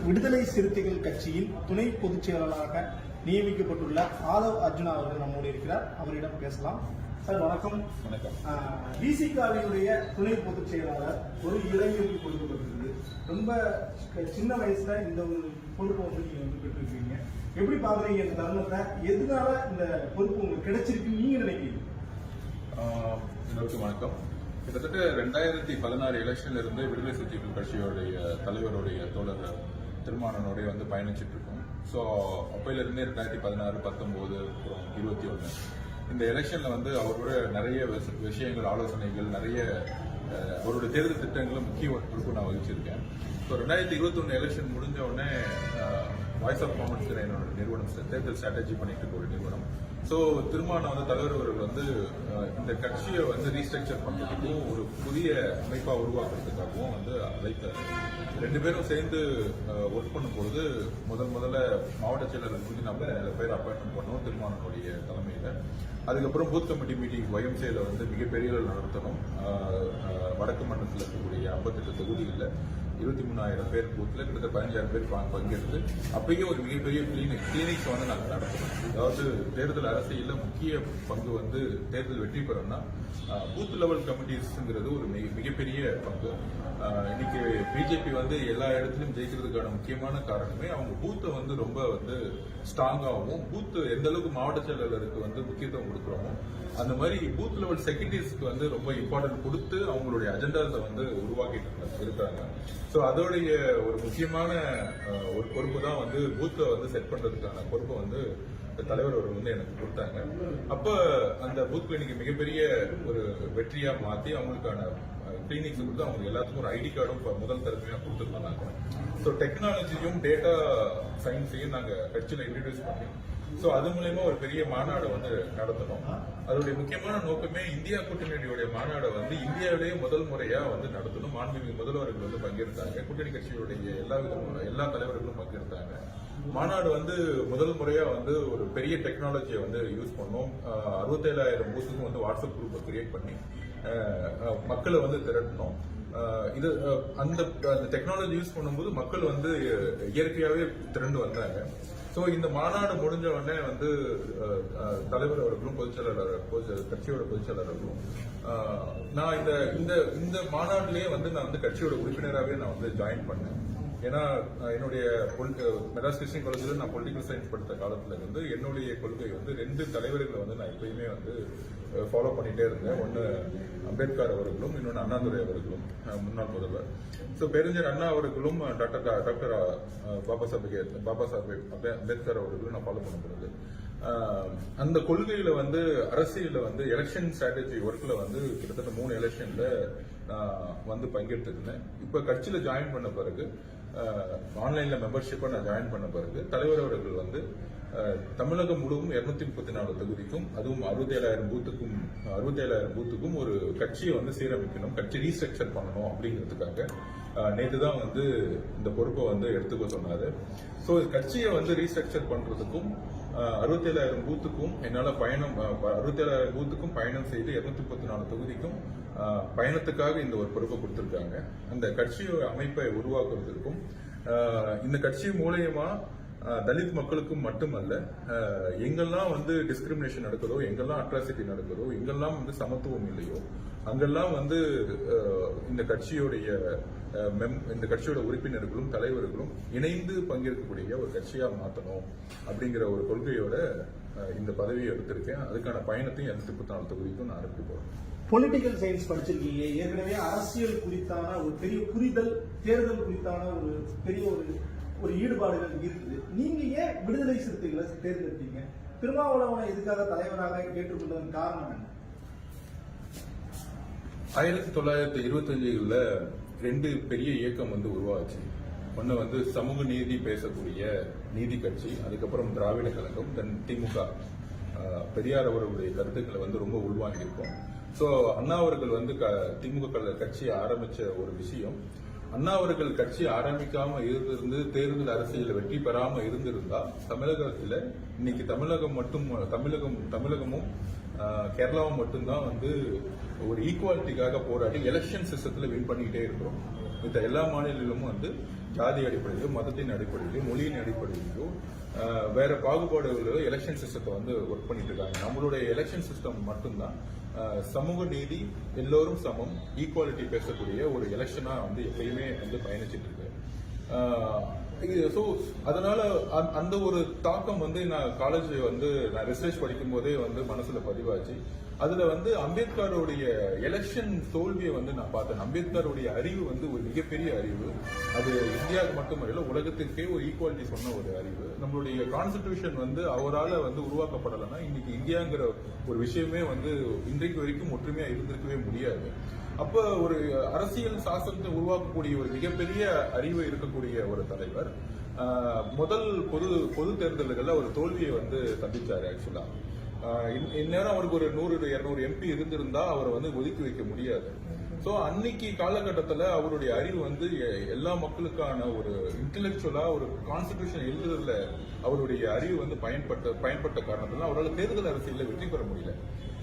விடுதலை சிறுத்தைகள் கட்சியின் துணை பொதுச் செயலாளராக நியமிக்கப்பட்டுள்ள ஆதவ் அர்ஜுனா அவர்கள் நம்மோடு இருக்கிறார். அவரிடம் பேசலாம். சார் வணக்கம். வணக்கம். விசிகாவினுடைய துணை பொதுச் செயலாளர் ஒரு இளைஞருக்கு கொடுக்கப்பட்டிருக்கு. ரொம்ப சின்ன வயசுல இந்த ஒரு பொறுப்பை வந்து நீங்க வந்து பெற்றிருக்கீங்க. எப்படி பாக்குறீங்க இந்த தருணத்தை? எதனால இந்த பொறுப்பு உங்களுக்கு கிடைச்சிருக்குன்னு நீங்க நினைக்கிறீங்க? எல்லோருக்கும் வணக்கம். கிட்டத்தட்ட 2016 எலெக்ஷன்ல இருந்து விடுதலை சிறுத்தைகள் கட்சியோடைய தலைவருடைய தோழர் திருமாவளவனுடைய வந்து பயணிச்சுட்டு இருக்கோம். ஸோ அப்பையில இருந்தே 2016, 19, அப்புறம் 21 இந்த எலெக்ஷன்ல வந்து அவரோட நிறைய விஷயங்கள், ஆலோசனைகள், நிறைய அவருடைய தேர்தல் திட்டங்களும் முக்கிய பொறுப்பு நான் வகிச்சிருக்கேன். ஸோ 2021 எலெக்ஷன் முடிஞ்ச உடனே வாய்ஸ் ஆஃப் காமன்ஸ் என்னோட நிறுவனம் தேர்தல் ஸ்ட்ராட்டஜி பண்ணிட்டு இருக்க ஒரு நிறுவனம். ஸோ திருமாவளவன் வந்து தலைவர் அவர்கள் வந்து இந்த கட்சியை வந்து ரீஸ்ட்ரக்சர் பண்றதுக்கும் ஒரு புதிய அமைப்பா உருவாக்குறதுக்காகவும் வந்து அழைத்தார். 2 பேரும் சேர்ந்து ஒர்க் பண்ணும்போது முதல்ல மாவட்ட செயலர் சொல்லி நம்ம 7 பேர் அப்பாயின்மெண்ட் பண்ணோம் திருமாவளவனுடைய தலைமையில. அதுக்கப்புறம் பூத் கமிட்டி மீட்டிங் YMCAல வந்து மிகப்பெரிய நடத்தணும். வடக்கு மண்டலத்தில் இருக்கக்கூடிய 58 தொகுதிகளில் 23,000 பேர் பூத்துல கிட்டத்தட்ட 15,000 பேர் பங்கெடுத்து அப்பயும் ஒரு மிகப்பெரிய கிளினிக்ஸ் வந்து நாங்கள் நடத்தணும். அதாவது தேர்தல் அரசியல்ல முக்கிய பங்கு வந்து தேர்தல் வெற்றி பெறணும்னா பூத் லெவல் கமிட்டிஸ்ங்கிறது ஒரு மிகப்பெரிய பங்கு. இன்னைக்கு பிஜேபி வந்து எல்லா இடத்துலயும் ஜெயிக்கிறதுக்கான முக்கியமான காரணமே அவங்க பூத்தை வந்து ரொம்ப வந்து ஸ்ட்ராங்காகவும், பூத் எந்த அளவுக்கு மாவட்ட செயலாளருக்கு வந்து முக்கியத்துவம் கொடுக்குறோமோ அந்த மாதிரி பூத் லெவல் செக்ரட்டரிஸ்க்கு வந்து ரொம்ப இம்பார்ட்டன்ட் கொடுத்து அவங்களுடைய அஜெண்டாஸை வந்து உருவாக்கிட்டு இருக்காங்க. ஸோ அதோடைய ஒரு முக்கியமான ஒரு பொறுப்பு தான் வந்து பூத்தை வந்து செட் பண்றதுக்கான பொறுப்பை வந்து தலைவர் அவர்கள் வந்து எனக்கு கொடுத்தாங்க. அப்ப அந்த பூத் கிளினிக் மிகப்பெரிய ஒரு வெற்றியா மாத்தி அவங்களுக்கான கிளினிக்ஸ் கொடுத்து அவங்க எல்லாத்துக்கும் ஒரு ஐடி கார்டும் முதல் தரமையா கொடுத்துருந்தாங்க. ஸோ டெக்னாலஜியும் டேட்டா சயின்ஸையும் நாங்க கட்சியில இன்ட்ரடியூஸ் பண்ணோம். ஸோ அது மூலயமா ஒரு பெரிய மாநாடு வந்து நடத்தணும். அதோடைய முக்கியமான நோக்கமே இந்தியா கூட்டணியுடைய மாநாடை வந்து இந்தியாவிலேயே முதல் முறையா வந்து நடத்தணும். மாண்புமிகு முதல்வர்கள் வந்து பங்கேற்றாங்க. கூட்டணி கட்சிகளுடைய எல்லா தலைவர்களும் பங்கேற்றாங்க. மாநாடு வந்து முதல் முறையா வந்து ஒரு பெரிய டெக்னாலஜியை வந்து யூஸ் பண்ணோம். 67,000 பூத்துக்கும் வந்து வாட்ஸ்அப் குரூப்பை கிரியேட் பண்ணி மக்களை வந்து திரட்டணும். இது அந்த டெக்னாலஜி யூஸ் பண்ணும்போது மக்கள் வந்து இயற்கையாவே திரண்டு வந்தாங்க. சோ இந்த மாநாடு முடிஞ்ச உடனே வந்து தலைவர் அவர்களும் கட்சியோட பொதுச்செயலாளர் அவர்களும் நான் இந்த மாநாட்டிலேயே வந்து நான் வந்து கட்சியோட உறுப்பினராகவே நான் வந்து ஜாயின் பண்ணேன். ஏன்னா என்னுடைய மெட்ராஸ் கிறிஸ்டியன் காலேஜில் நான் பொலிட்டிக்கல் சயின்ஸ் படித்த காலத்துல இருந்து என்னுடைய கொள்கை வந்து 2 தலைவர்களை வந்து நான் எப்பயுமே வந்து ஃபாலோ பண்ணிட்டே இருந்தேன். ஒன்னு அம்பேத்கர் அவர்களும், இன்னொன்று அண்ணாதுரை அவர்களும், முன்னாள் முதல்வர். ஸோ பேரறிஞர் அண்ணா அவர்களும் டாக்டர் பாபா சாஹேப் அம்பேத்கர் அவர்களும் நான் ஃபாலோ பண்ணப்படுது. அந்த கொள்கையில வந்து அரசியல வந்து எலெக்ஷன் ஸ்ட்ராட்டஜி ஒர்க்ல வந்து கிட்டத்தட்ட 3 எலெக்ஷன்ல வந்து பங்கெடுத்திருந்தேன். இப்ப கட்சியில ஜாயின் பண்ண பிறகு ஆன்லைன்ல மெம்பர்ஷிப்பா நான் ஜாயின் பண்ண பிறகு தலைவர் அவர்கள் வந்து தமிழகம் முழுவதும் 234 தொகுதிக்கும் அதுவும் 67,000 பூத்துக்கும் ஒரு கட்சியை வந்து சீரமைக்கணும், கட்சி ரீஸ்ட்ரக்சர் பண்ணணும் அப்படிங்கிறதுக்காக நேற்றுதான் வந்து இந்த பொறுப்பை வந்து எடுத்துக்க சொன்னாரு. சோ கட்சியை வந்து ரீஸ்ட்ரக்சர் பண்றதுக்கும் 67,000 பூத்துக்கும் என்னால 67,000 பூத்துக்கும் பயணம் செய்து 234 தொகுதிக்கும் பயணத்துக்காக இந்த ஒரு பொறுப்பை கொடுத்திருக்காங்க. அந்த கட்சியோட அமைப்பை உருவாக்குவதற்கும் இந்த கட்சி மூலயமா தலித் மக்களுக்கும் மட்டுமல்ல, எங்கெல்லாம் வந்து டிஸ்கிரிமினேஷன் நடக்குதோ, எங்கெல்லாம் அட்ராசிட்டி நடக்குதோ, எங்கெல்லாம் வந்து சமத்துவம் இல்லையோ அங்கெல்லாம் வந்து இந்த கட்சியோட உறுப்பினர்களும் தலைவர்களும் இணைந்து பங்கேற்கக்கூடிய ஒரு கட்சியா மாற்றணும் அப்படிங்கிற ஒரு கொள்கையோட இந்த பதவியை எடுத்திருக்கேன். அதுக்கான பயணத்தையும் 234 தொகுதிக்கும் நான் ஆரம்பிக்க போறேன். பொலிட்டிக்கல் சயின்ஸ் படிச்சிருக்கீங்க. ஏற்கனவே அரசியல் குறித்தான ஒரு பெரிய புரிதல், தேர்தல் குறித்தான ஒரு பெரிய ஒரு ஈடுபாடுகள் இருக்குது. நீங்க ஏன் விடுதலை சிறுத்தைகளை தேர்ந்தெடுத்தீங்க? திருமாவளவனை எதுக்காக தலைவராக ஏற்றுக்கொண்டதன் காரணம் என்ன? 1925ல 2 பெரிய இயக்கம் வந்து உருவாச்சு. ஒன்னு வந்து சமூக நீதி பேசக்கூடிய நீதி கட்சி, அதுக்கப்புறம் திராவிட கழகம், தென் திமுக. பெரியார் அவர்களுடைய கருத்துக்களை வந்து ரொம்ப உள்வாங்கியிருக்கோம். சோ அண்ணா அவர்கள் வந்து திமுக கட்சி ஆரம்பிச்ச ஒரு விஷயம், அண்ணா அவர்கள் கட்சி ஆரம்பிக்காம இருந்து தேர்தல் அரசியல் வெற்றி பெறாம இருந்திருந்தா தமிழகத்துல இன்னைக்கு தமிழகமும் கேரளாவும் மட்டும்தான் வந்து ஒரு ஈக்குவாலிட்டிக்காக போராடி எலெக்ஷன் சிஸ்டத்துல வின் பண்ணிக்கிட்டே இருக்கிறோம். மத்த எல்லா மாநிலங்களிலும் வந்து ஜாதி அடிப்படையிலோ, மதத்தின் அடிப்படையிலோ, மொழியின் அடிப்படையிலோ வேற பாகுபாடுகளோ எலெக்ஷன் சிஸ்டத்தை வந்து ஒர்க் பண்ணிட்டு இருக்காங்க. நம்மளுடைய எலெக்ஷன் சிஸ்டம் மட்டும்தான் சமூக நீதி, எல்லோரும் சமம், ஈக்குவாலிட்டி பேசக்கூடிய ஒரு எலெக்ஷனா வந்து எப்பயுமே வந்து பயணிச்சிட்டு இருக்கு. ஸோ அதனால அந்த ஒரு தாக்கம் வந்து நான் காலேஜ் வந்து நான் ரிசர்ச் படிக்கும் போதே வந்து மனசுல பதிவாச்சு. அதுல வந்து அம்பேத்கருடைய எலெக்ஷன் தோல்வியை வந்து நான் பார்த்தேன். அம்பேத்கருடைய அறிவு வந்து ஒரு மிகப்பெரிய அறிவு. அது இந்தியாவுக்கு மட்டுமல்ல, உலகத்திற்கே ஒரு ஈக்குவாலிட்டி சொன்ன ஒரு அறிவு. நம்மளுடைய கான்ஸ்டிடியூஷன் வந்து அவரால் வந்து உருவாக்கப்படலைன்னா இன்னைக்கு இந்தியாங்கிற ஒரு விஷயமே வந்து இன்றைக்கு வரைக்கும் ஒற்றுமையா இருந்திருக்கவே முடியாது. அப்ப ஒரு அரசியல் சாசனத்தை உருவாக்கக்கூடிய ஒரு மிகப்பெரிய அறிவு இருக்கக்கூடிய ஒரு தலைவர் முதல் பொது தேர்தல்கள்ல ஒரு தோல்வியை வந்து சந்திச்சாரு. ஆக்சுவலா இந்நேரம் அவருக்கு ஒரு 100-200 எம்பி இருந்திருந்தா அவரை வந்து ஒதுக்கி வைக்க முடியாது. சோ அன்னைக்கு காலகட்டத்தில் அவருடைய அறிவு வந்து எல்லா மக்களுக்கான ஒரு இன்டெலெக்சுவலா ஒரு கான்ஸ்டிடியூஷன் எழுதுறதுல அவருடைய அறிவு வந்து பயன்பட்ட காரணத்தினால அவரால் தேர்தல் அரசியல வெற்றி பெற முடியல.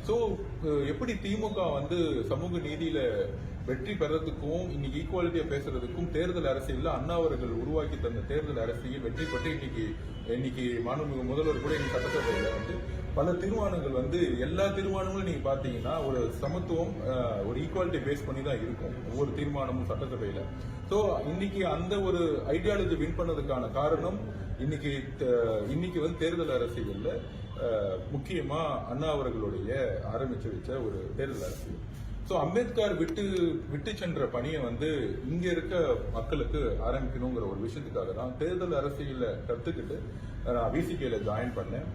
சோ எப்படி திமுக வந்து சமூக நீதியில வெற்றி பெறதுக்கும் இன்னைக்கு ஈக்குவாலிட்டியா பேசுறதுக்கும் தேர்தல் அரசியல்ல அண்ணா அவர்கள் உருவாக்கி தந்த தேர்தல் அரசியல் வெற்றி பெற்று இன்னைக்கு மாண்புமிகு முதல்வர் கூட இன்னைக்கு சட்டசபையில வந்து பல தீர்மானங்கள் வந்து எல்லா தீர்மானங்களும் நீங்க பாத்தீங்கன்னா ஒரு சமத்துவம், ஒரு ஈக்குவாலிட்டி பேஸ் பண்ணி தான் இருக்கும் ஒவ்வொரு தீர்மானமும் சட்டசபையில. சோ இன்னைக்கு அந்த ஒரு ஐடியாலஜி வின் பண்ணதுக்கான காரணம் இன்னைக்கு வந்து தேர்தல் அரசியல்ல முக்கியமா அண்ணா அவர்களுடைய ஆரம்பிச்சு வச்ச ஒரு தேர்தல் அரசியல். சோ அம்பேத்கர் விட்டு சென்ற பணியை வந்து இங்க இருக்க மக்களுக்கு ஆரம்பிக்கணுங்கிற ஒரு விஷயத்துக்காக தான் தேர்தல் அரசியல கத்துக்கிட்டு நான் விசிகேல ஜாயின் பண்ணேன்.